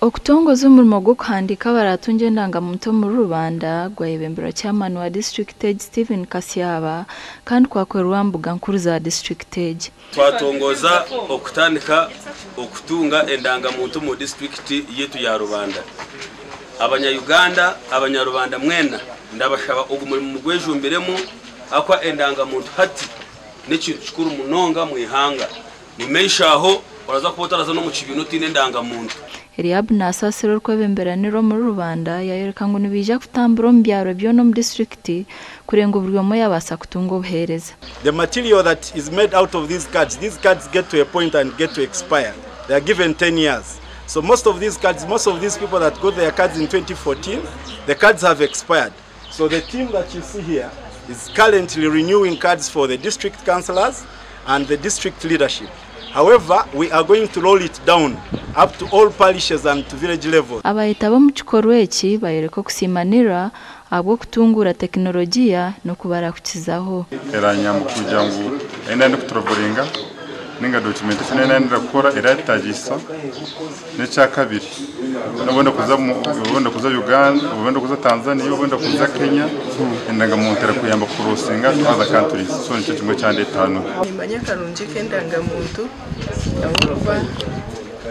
Okutongoza umurimo gwo kuhandika baratunje ndangamuntu muri rubanda gwayebembera chairman wa district age Stephen Kasyaba kandi kwakorwa mbuga nkuru za district age. Twatongoza okutandika okutunga endangamuntu mu district yetu ya Rubanda. Abanya-Uganda, abanya-Rubanda mwena ndabashaba ogumurimo gwejumberemo akwa endangamuntu hati n'ikintu kikuru munonga mu ihanga. Nimeshaho oraza kubotaraza no mu kibino tine ndangamuntu. Eliab nasasiro kwebemberaniro muri rubanda yayereka ngo nibija kutambura mu byaro byo no mu district kurenga uburyomo yabasa kutunga obuhereza. The material that is made out of these cards get to a point and get to expire. They are given 10 years. So most of these people that got their cards in 2014, the cards have expired. So the team that you see here is currently renewing cards for the district councillors and the district leadership. However, we are going to roll it down up to all parishes and to village level. Abayita bo mu kikorwa eki bayereka kusimanira abwo kutungura teknolojia no kubara kukizaho. Eranya mu kujangu enda no kutroboringa ninga documentation enda ndakora eratagisa n'ecya kabiri. Nobonda kuza Uganda, nobonda kuza Tanzania, nobonda kuza Kenya, endangamuntu kuyamba kurosinga twaza countries. So nicyo kimwe cyane etano. Nimanya karunje kendangamuntu avuga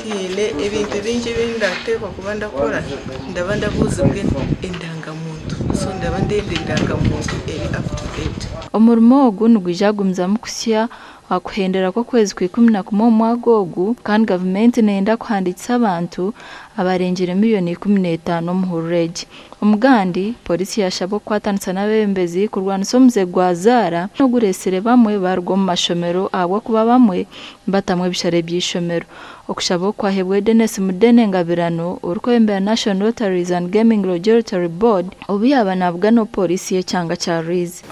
ine ibintu bingi bindatekwa kuba ndakora ndabanda buzubwe endangamuntu. So ndabande endangamuntu eri up to date. Omurimo ogu nugwijagumza mukusya akuhendera ko kwezi kwa 11 mwagogu kandi government nenda kuhanditsa abantu abarengere miliyoni 15 mu Hureji. Umugandi polisi yashabo kwatanitsa nabembezi kurwanisa omuze gwazara no guresere bamwe barwo mu mashomero abo kuba bamwe batamwe bishare byishomero. Okushabo kwahebwe Dennis Mudene ngabirano urukwembera National Lotteries and Gaming Regulatory Board obiyaba nabwa no polisi ye cyanga cha Riz.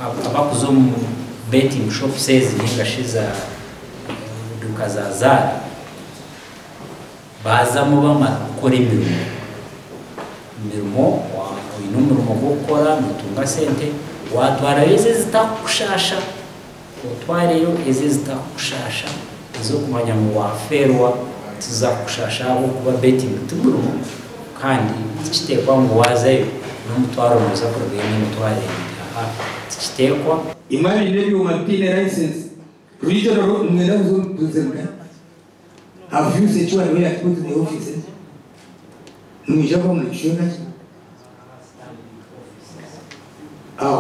Abakuzo betting shop says ningashiza duka za Zara baza mu bamakora imirimo wa gukora mutunga sente watwara eze zitakushasha utwareyo eze zitakushasha izo kumanya mu waferwa tuzakushasha abo kuba betting tumurimo kandi kitekwa ngo wazayo no mutwaro muza kurwenya mutware kitekwa imani ndio mapine license regional road mwendazo tuzemka have you said where I put the offices mwijako mlishona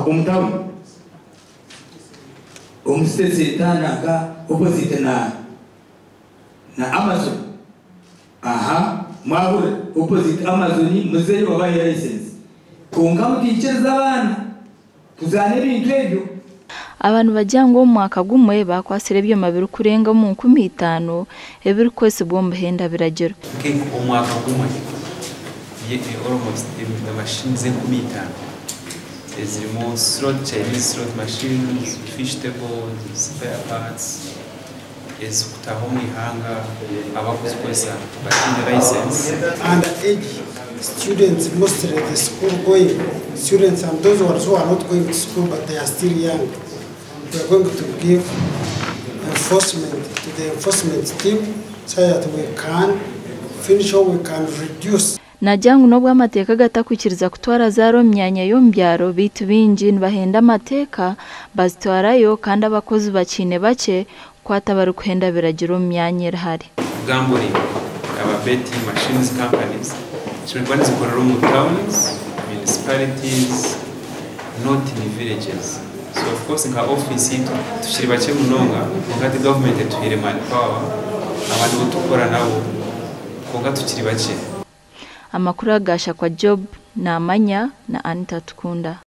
umtamu umstese tana opposite na Amazon mwabure opposite Amazon muzeye wabaye license kunga muticheza abana tuzane ibintu ebyo. Abantu bajyango mu mwaka gumwe bakwasire byo mabiru kurenga mu 15 ebiri kwese bomba henda biragero. Umwaka gumwe almost the machines 15 ezirimo Chinese slot machines, fish tables, spare parts ezikutaho mu ihanga abakozi kwesa batinda license. Underage students, mostly the school going students and those who are not going to school but they are still young. We are going to give enforcement to the enforcement team so that we can finish or we can reduce. Najangu nobwa amateka gatakwikiriza kutwara zaro myanya yo mbyaro bitu bingi bahenda amateka bazitwarayo kandi abakozi bakine bake kwatabaru kuhenda biragiro myanya irahari. Gambling aba betting machines companies should want to go mu towns, municipalities, not in villages. So of course in our office tushiri bake munonga ngati government tuhire manpower abantu tukora nabo konga tukiri bake. Amakuru agasha kwa Job na Amanya na Anita Tukunda.